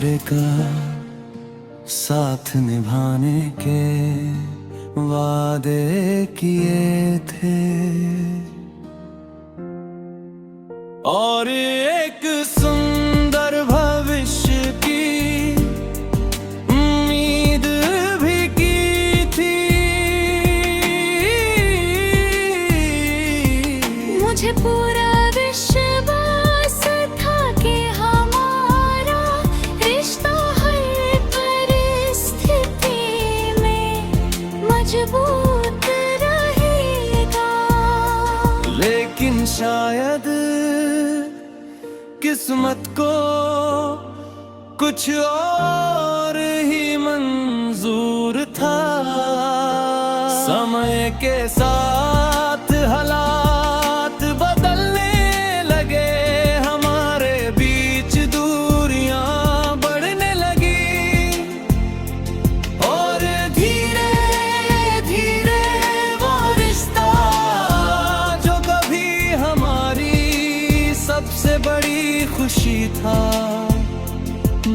दूसरे का साथ निभाने के वादे किए थे, और एक सुंदर भविष्य की उम्मीद भी की थी। मुझे पूरा विश्वास था कि हमारा रिश्ता हर परिस्थिति में मजबूत रहेगा। लेकिन शायद किस्मत को कुछ और ही मंजूर था। समय के साथ हालात बदलने लगे, हमारे बीच दूरियां बढ़ने लगी, और धीरे धीरे वो रिश्ता जो कभी हमारी सबसे बड़ी खुशी था,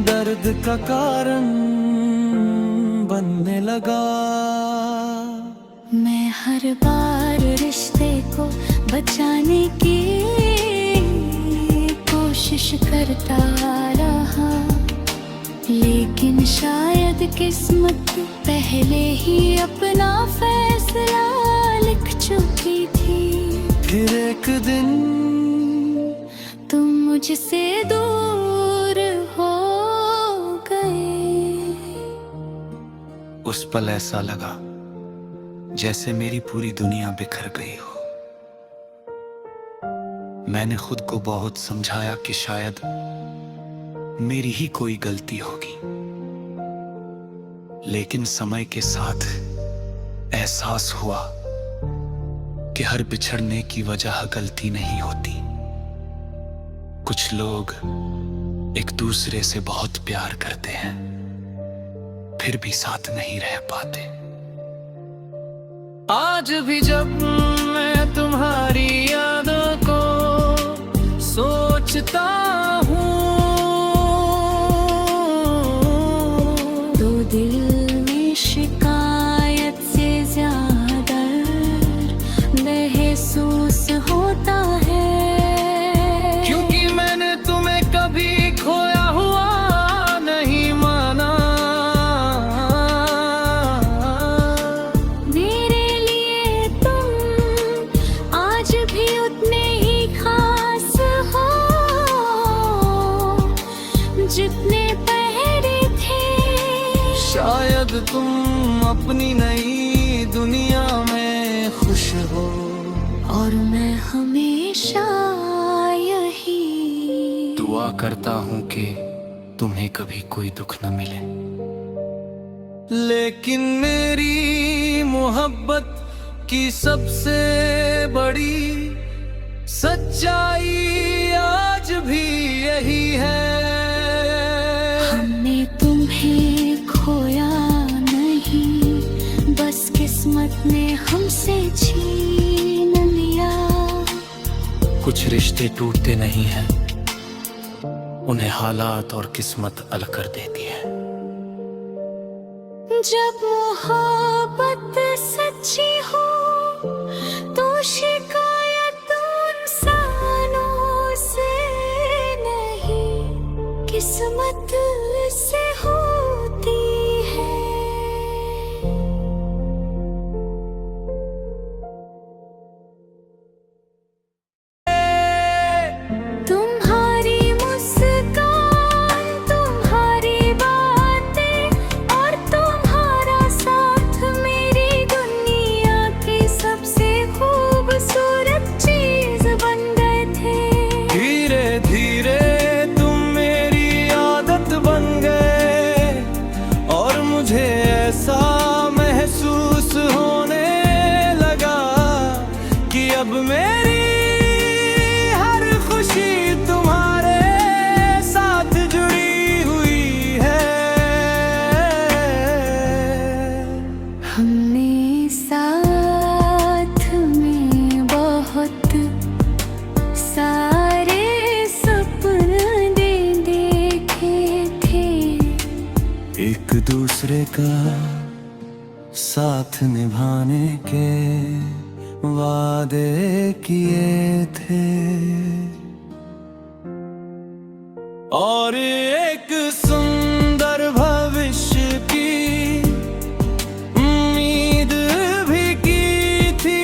दर्द का कारण बनने लगा। मैं हर बार रिश्ते को बचाने की कोशिश करता रहा, लेकिन शायद किस्मत पहले ही अपना फैसला लिख चुकी थी। फिर एक दिन तुम मुझसे दूर हो गए। उस पल ऐसा लगा जैसे मेरी पूरी दुनिया बिखर गई हो। मैंने खुद को बहुत समझाया कि शायद मेरी ही कोई गलती होगी, लेकिन समय के साथ एहसास हुआ कि हर बिछड़ने की वजह गलती नहीं होती। कुछ लोग एक दूसरे से बहुत प्यार करते हैं, फिर भी साथ नहीं रह पाते। आज भी जब मैं तुम्हारी यादों को सोचता हूँ, तो दिल में शिकायत से ज्यादा महसूस होता है। क्योंकि मैंने तुम्हें कभी खोया हुआ नहीं माना। मेरे लिए तुम आज भी उतने ही खास हो जितने पहले थे। शायद तुम अपनी नई दुनिया में खुश हो, और मैं हमेशा यही दुआ करता हूँ कि तुम्हें कभी कोई दुख न मिले। लेकिन मेरी मोहब्बत की सबसे बड़ी सच्चाई आज भी यही है। हमने तुम्हें खोया नहीं, बस किस्मत ने हमसे छीन लिया। कुछ रिश्ते टूटते नहीं हैं, उन्हें हालात और किस्मत अलग कर देती है। जब मोहब्बत सच्ची हो तो शिकायत इंसानों से नहीं, किस्मत से होती है। तुम्हारी मुस्कान, तुम्हारी बातें और तुम्हारा साथ मेरी दुनिया की सबसे खूबसूरत चीज बन गए थे। धीरे धीरे तुम मेरी आदत बन गए, और मुझे ऐसा महसूस होने लगा कि अब मेरी हर खुशी तुम्हारे साथ जुड़ी हुई है। हमने साथ में बहुत सारे सपने देखे थे, वादे किए थे और एक सुंदर भविष्य की उम्मीद भी की थी।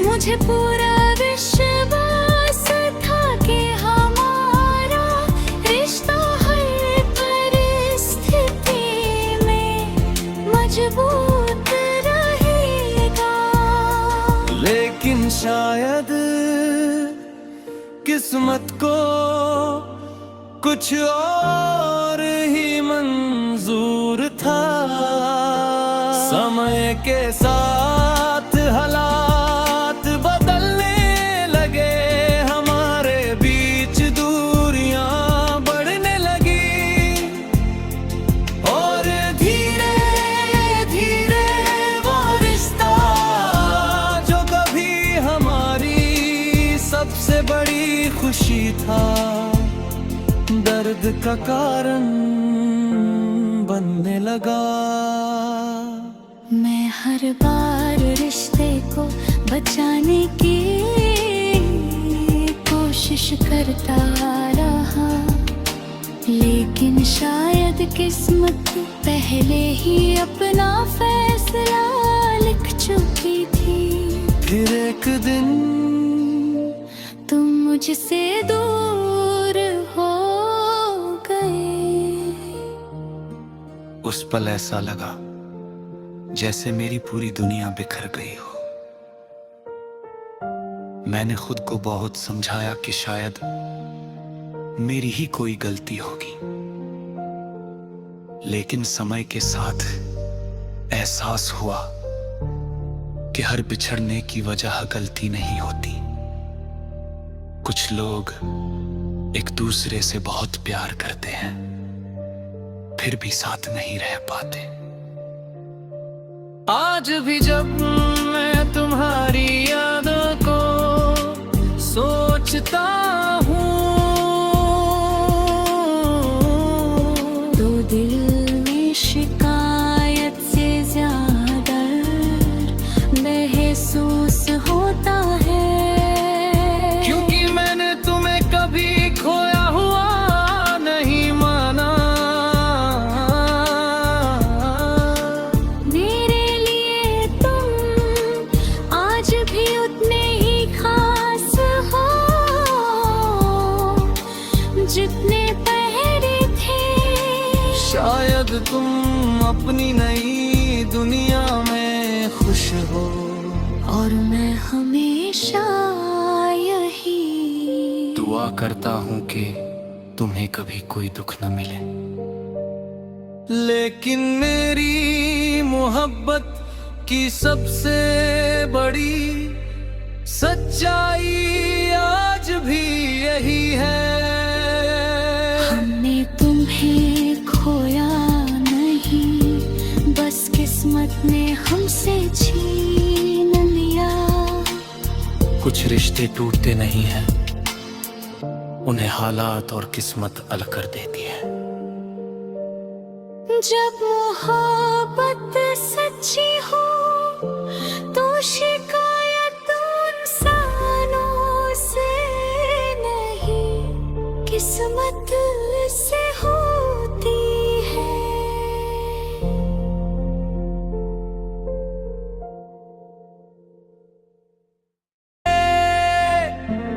मुझे पूरा विश्वास था कि हमारा रिश्ता हर परिस्थिति में मजबूत रहेगा, लेकिन शायद किस्मत को कुछ और ही मंजूर था। समय के साथ हालात बदलने लगे, हमारे बीच दूरियां बढ़ने लगी और धीरे धीरे वो रिश्ता जो कभी हमारी सबसे बड़ी खुशी था, दर्द का कारण बनने लगा। मैं हर बार रिश्ते को बचाने की कोशिश करता रहा, लेकिन शायद किस्मत पहले ही अपना फैसला लिख चुकी थी। फिर एक दिन तुम मुझसे दूर हो गए। उस पल ऐसा लगा जैसे मेरी पूरी दुनिया बिखर गई हो। मैंने खुद को बहुत समझाया कि शायद मेरी ही कोई गलती होगी, लेकिन समय के साथ एहसास हुआ कि हर बिछड़ने की वजह गलती नहीं होती। कुछ लोग एक दूसरे से बहुत प्यार करते हैं, फिर भी साथ नहीं रह पाते। आज भी जब मैं तुम्हारी यादों को सोचता हूँ तो दिल में शिकायत से ज्यादा महसूस होता है, क्योंकि मैंने तुम्हें कभी खोया हुआ नहीं माना। मेरे लिए तुम आज भी उतने ही खास हो जितने पहले थे। शायद तुम अपनी नई दुनिया में खुश हो और मैं हमेशा यही दुआ करता हूँ कि तुम्हें कभी कोई दुख न मिले। लेकिन मेरी मोहब्बत की सबसे बड़ी सच्चाई आज भी यही है। हमने तुम्हें खोया नहीं, बस किस्मत ने हमसे छीन लिया। कुछ रिश्ते टूटते नहीं हैं, उन्हें हालात और किस्मत अलग कर देती है। जब मोहब्बत सच्ची हो तो शिकायत इंसानों से नहीं किस्मत से होती है।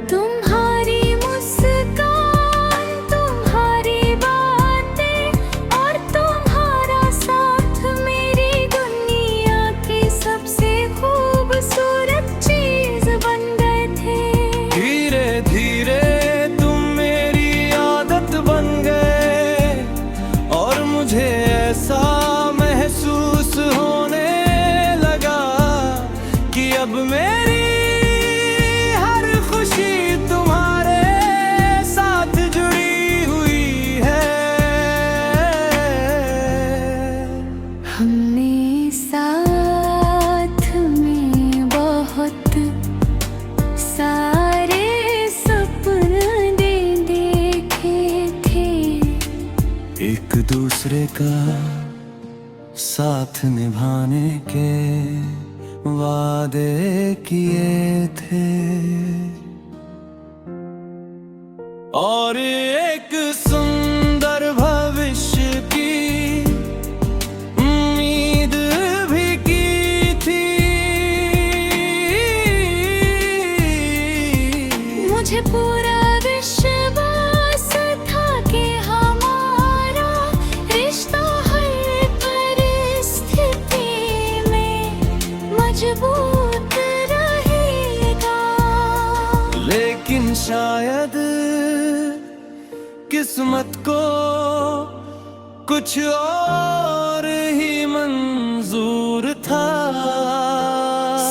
तुम्हारी मुस्कान, तुम्हारी बातें और तुम्हारा साथ मेरी दुनिया की सबसे खूबसूरत चीज बन गए थे। धीरे धीरे तुम मेरी आदत बन गए और मुझे ऐसा महसूस होने लगा कि अब मेरी हर खुशी तुम्हारे साथ जुड़ी हुई है। हमने साथ में बहुत सारे सपने देखे थे, एक दूसरे का साथ निभाने के वादे किए थे और एक सुंदर भविष्य की उम्मीद भी की थी। मुझे पूरा विश्वास था कि हमारा रिश्ता हर परिस्थिति में मजबूत रहेगा। लेकिन शायद किस्मत को कुछ और ही मंजूर था।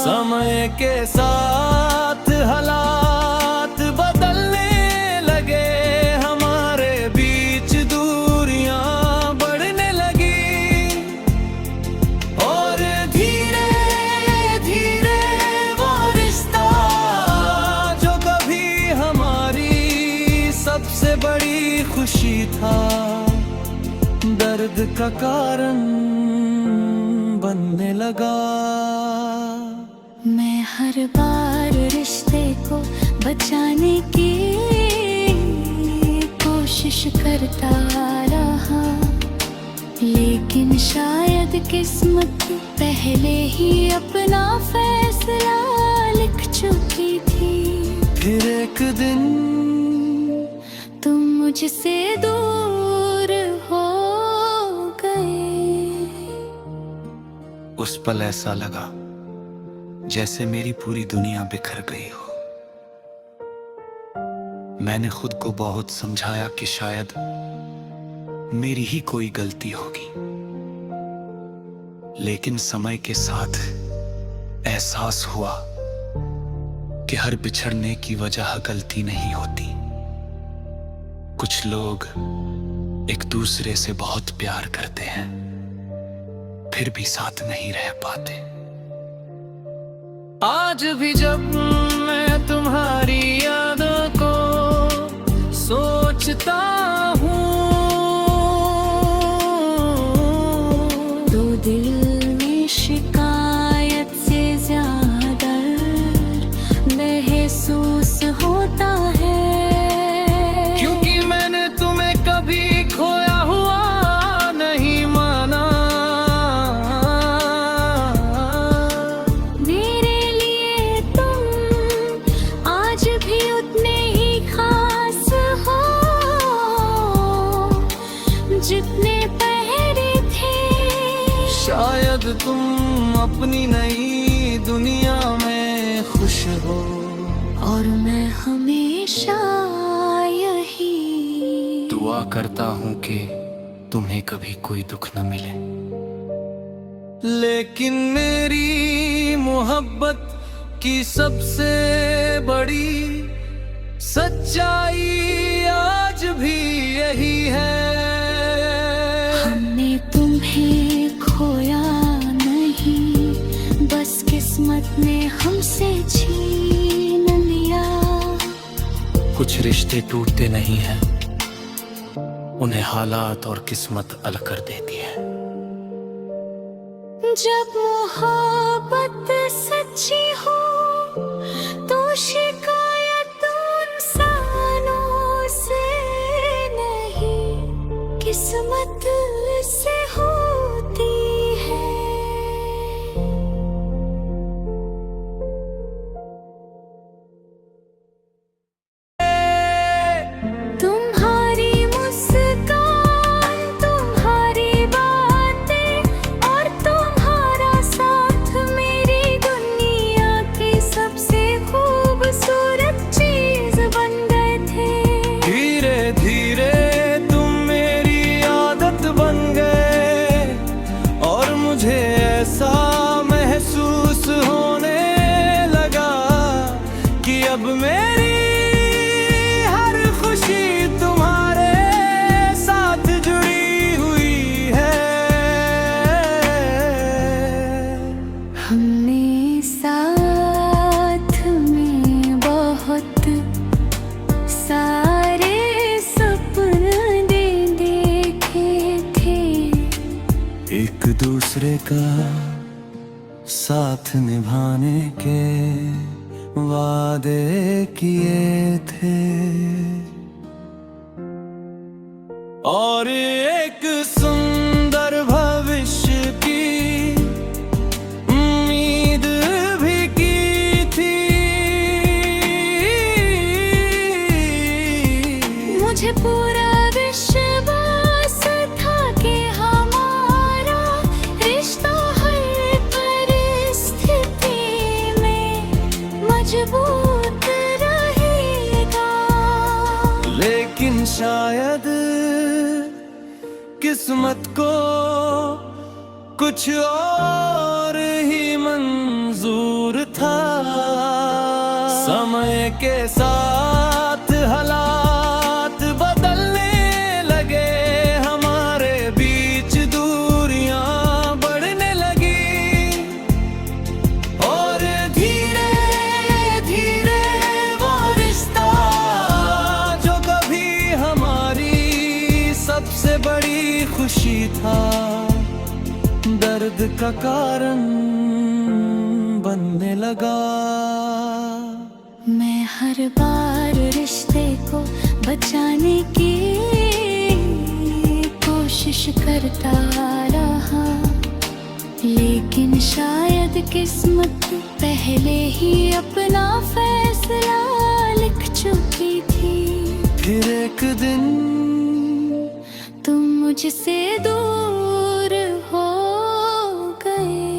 समय के साथ हालात बदलने लगे, हमारे बीच दूरियां बढ़ने लगी और धीरे धीरे वो रिश्ता जो कभी हमारी सबसे बड़ी खुशी था, दर्द का कारण बनने लगा। मैं हर बार रिश्ते को बचाने की कोशिश करता रहा, लेकिन शायद किस्मत पहले ही अपना फैसला लिख चुकी थी। फिर एक दिन तुम मुझसे दूर हो गए। उस पल ऐसा लगा जैसे मेरी पूरी दुनिया बिखर गई हो। मैंने खुद को बहुत समझाया कि शायद मेरी ही कोई गलती होगी, लेकिन समय के साथ एहसास हुआ कि हर बिछड़ने की वजह गलती नहीं होती। कुछ लोग एक दूसरे से बहुत प्यार करते हैं, फिर भी साथ नहीं रह पाते। आज भी जब मैं तुम्हारी यादों को सोचता हूँ तो दिल में शिकायत से ज्यादा महसूस होता है, क्योंकि मैंने तुम्हें कभी खोया हुआ नहीं माना। मेरे लिए तुम आज भी उतने ही खास हो जितने पहले थे। शायद तुम अपनी नई दुनिया में खुश हो और मैं हमेशा यही दुआ करता हूँ कि तुम्हें कभी कोई दुख न मिले। लेकिन मेरी मोहब्बत की सबसे बड़ी सच्चाई आज भी यही है। हमने तुम्हें खोया नहीं, बस किस्मत ने हमसे छीन लिया। कुछ रिश्ते टूटते नहीं हैं, उन्हें हालात और किस्मत अलग कर देती है। जब मोहब्बत सच्ची हो तो शिकायत इंसानों से नहीं, किस्मत से होती है। तुम्हारी मुस्कान, तुम्हारी बातें और तुम्हारा साथ मेरी दुनिया की सबसे खूबसूरत चीज बन गए थे। धीरे धीरे तुम मेरी आदत बन गए और मुझे ऐसा महसूस होने लगा कि अब मेरी हर खुशी तुम्हारे साथ जुड़ी हुई है। हमने साथ में बहुत सारे सपने देखे थे। एक दूसरे का साथ निभाने के वादे किए थे, और एक सुंदर भविष्य की उम्मीद भी की थी। मुझे पूरा विश्वास था कि हमारा रिश्ता हर परिस्थिति में मजबूत रहेगा। लेकिन शायद किस्मत को कुछ और ही मंजूर था। समय के साथ हालात बदलने लगे, हमारे बीच दूरियां बढ़ने लगी, और धीरे धीरे वो रिश्ता जो कभी हमारी सबसे बड़ी खुशी था, दर्द का कारण बनने लगा। मैं हर बार रिश्ते को बचाने की कोशिश करता रहा, लेकिन शायद किस्मत पहले ही अपना फैसला लिख चुकी थी। फिर एक दिन तुम मुझसे दूर हो गए।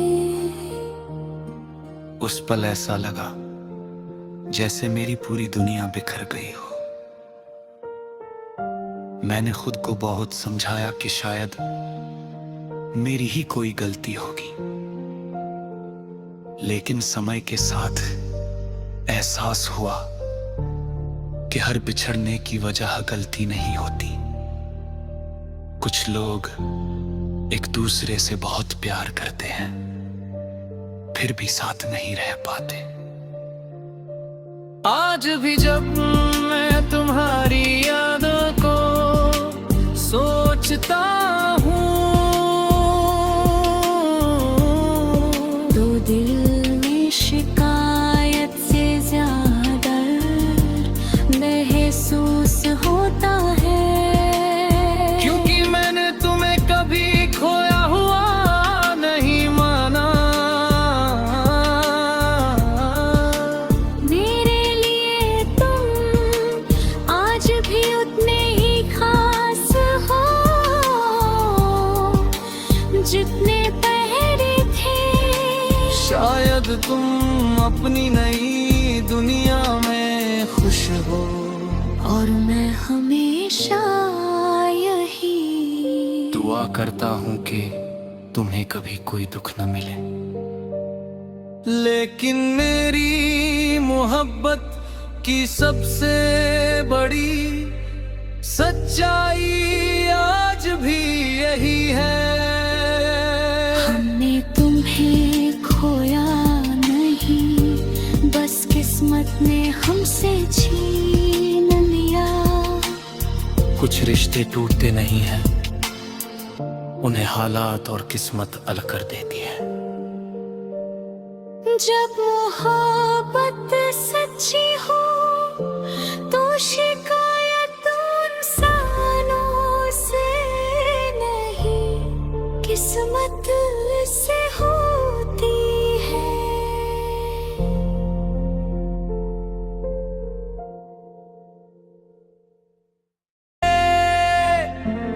उस पल ऐसा लगा जैसे मेरी पूरी दुनिया बिखर गई हो। मैंने खुद को बहुत समझाया कि शायद मेरी ही कोई गलती होगी, लेकिन समय के साथ एहसास हुआ कि हर बिछड़ने की वजह गलती नहीं होती। कुछ लोग एक दूसरे से बहुत प्यार करते हैं, फिर भी साथ नहीं रह पाते। आज भी जब मैं तुम्हारी यादों को सोचता हूँ, तो दिल में शिकायत से ज्यादा महसूस होता है, क्योंकि मैंने तुम्हें कभी खोया हुआ नहीं माना। मेरे लिए तुम आज भी उतने ही खास हो जितने पहले थे। शायद तुम अपनी नई दुनिया में खुश हो, और मैं हमेशा यही दुआ करता हूं कि तुम्हें कभी कोई दुख न मिले। लेकिन मेरी मोहब्बत की सबसे बड़ी सच्चाई आज भी यही है। हमने तुम्हें खोया नहीं, बस किस्मत ने हमसे छीन लिया। कुछ रिश्ते टूटते नहीं हैं, उन्हें हालात और किस्मत अलग कर देती है। जब मोहब्बत सच्ची हो तो शिकायत इंसानों से नहीं, किस्मत से होती है।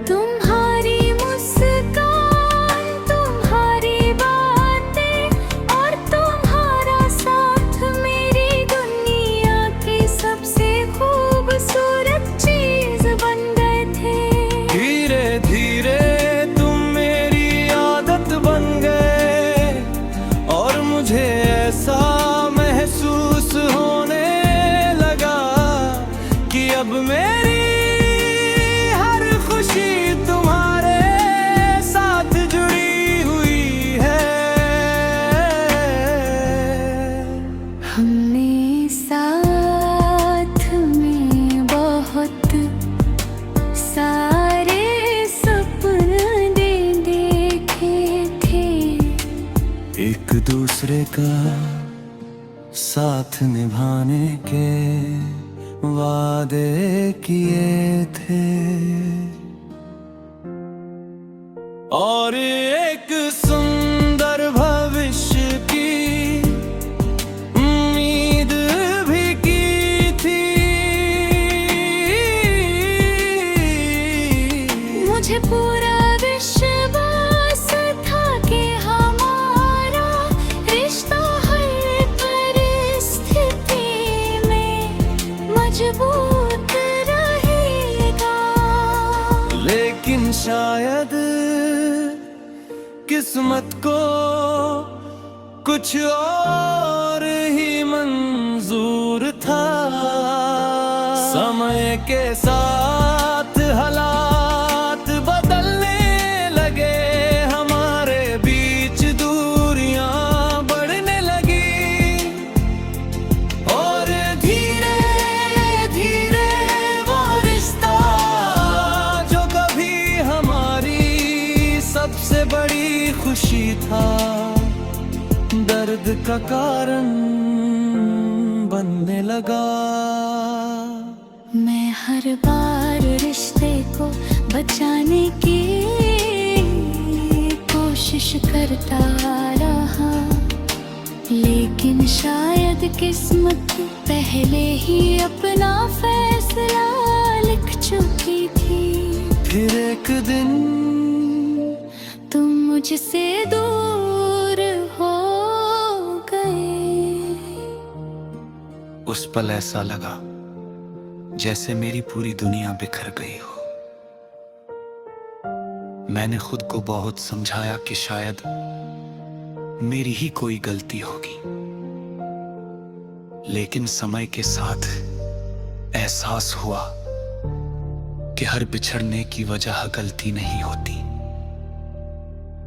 तुम्हारी मुस्कान, तुम्हारी बातें और तुम्हारा साथ मेरी दुनिया की दूसरे का साथ निभाने के वादे किए थे, और एक सुंदर भविष्य की उम्मीद भी की थी। मुझे पूरा विश्वास था कि हमारा रिश्ता हर परिस्थिति में मजबूत रहेगा। लेकिन शायद किस्मत को कुछ और ही मंजूर था। समय के साथ हालात बदलने लगे, हमारे बीच दूरियां बढ़ने लगी, और धीरे धीरे वो रिश्ता जो कभी हमारी सबसे बड़ी खुशी था, दर्द का कारण बनने लगा। मैं हर बार रिश्ते को बचाने की कोशिश करता रहा, लेकिन शायद किस्मत पहले ही अपना फैसला लिख चुकी थी। फिर एक दिन तुम मुझसे दूर हो गए। उस पल ऐसा लगा जैसे मेरी पूरी दुनिया बिखर गई हो। मैंने खुद को बहुत समझाया कि शायद मेरी ही कोई गलती होगी, लेकिन समय के साथ एहसास हुआ कि हर बिछड़ने की वजह गलती नहीं होती।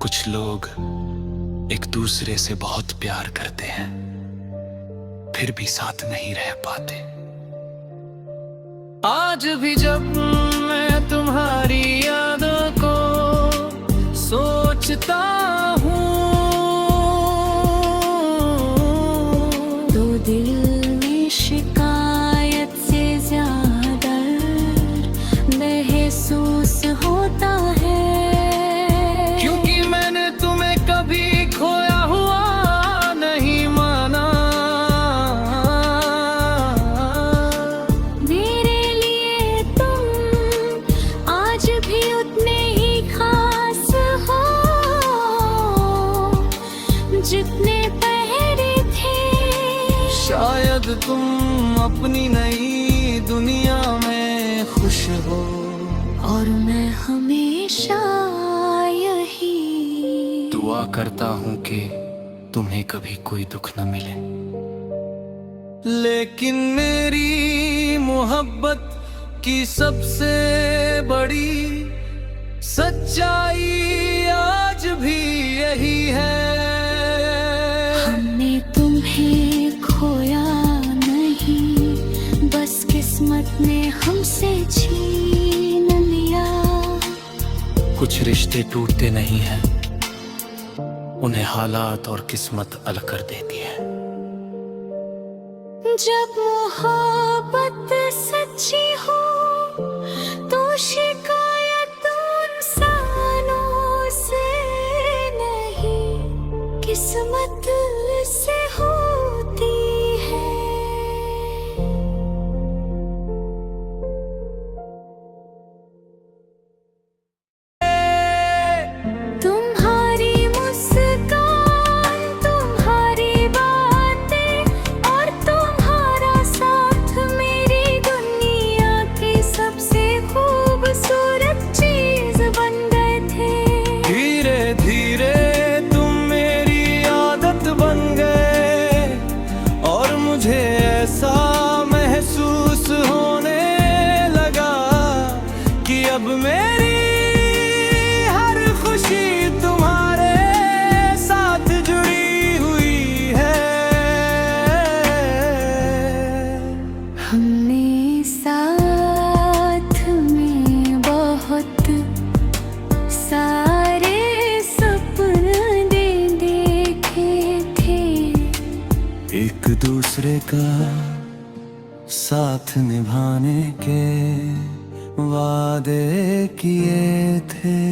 कुछ लोग एक दूसरे से बहुत प्यार करते हैं, फिर भी साथ नहीं रह पाते। आज भी जब मैं तुम्हारी यादों को सोचता हूँ, तो दिल में शिकायत से ज्यादा महसूस होता है। क्योंकि मैंने तुम्हें कभी खोया हुआ नहीं माना। मेरे लिए तुम आज भी उतने ही खास हो जितने पहले थे। शायद तुम अपनी नई दुनिया में खुश हो, और मैं हमेशा यही दुआ करता हूं कि तुम्हें कभी कोई दुख न मिले। लेकिन मेरी मोहब्बत की सबसे बड़ी सच्चाई आज भी यही है। हमने तुम्हें खोया नहीं, बस किस्मत ने हमसे छीन लिया। कुछ रिश्ते टूटते नहीं हैं, उन्हें हालात और किस्मत अलग कर देती है। जब मोहब्बत सच्ची हो तो शिकायत इंसानों से नहीं, किस्मत से होती है। तुम्हारी मुस्कान, तुम्हारी बातें और तुम्हारा साथ मेरी दुनिया की सबसे खूबसूरत चीज बन गए थे। धीरे धीरे तुम मेरी आदत बन गए, एक दूसरे का साथ निभाने के वादे किए थे,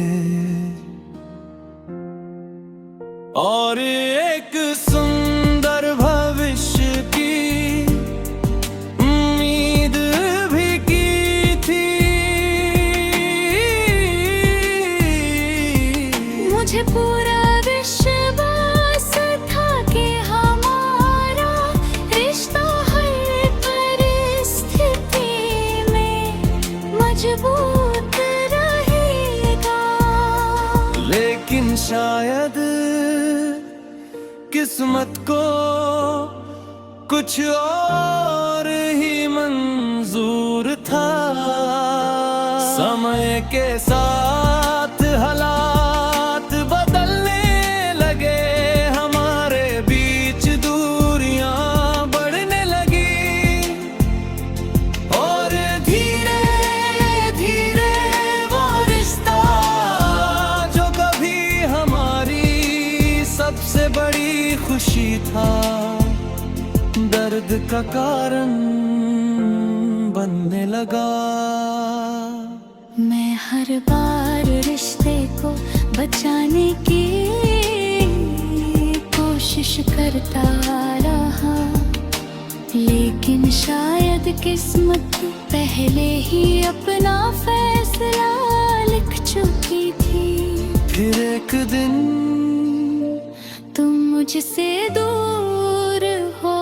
और एक सुंदर भविष्य की उम्मीद भी की थी। मुझे पूरा विश्वास था कि हमारा रिश्ता हर परिस्थिति में मजबूत रहेगा। लेकिन शायद किस्मत को कुछ और ही मंजूर था। समय के साथ हालात बदलने लगे, हमारे बीच दूरियां बढ़ने लगी, और धीरे धीरे वो रिश्ता जो कभी हमारी सबसे बड़ी खुशी था, दर्द का कारण बनने लगा। मैं हर बार रिश्ते को बचाने की कोशिश करता रहा, लेकिन शायद किस्मत पहले ही अपना फैसला लिख चुकी थी। फिर एक दिन तुम मुझसे दूर हो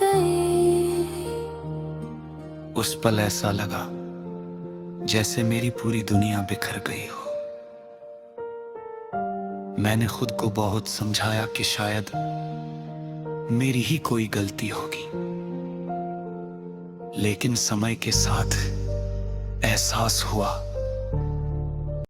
गए। उस पल ऐसा लगा जैसे मेरी पूरी दुनिया बिखर गई हो। मैंने खुद को बहुत समझाया कि शायद मेरी ही कोई गलती होगी, लेकिन समय के साथ एहसास हुआ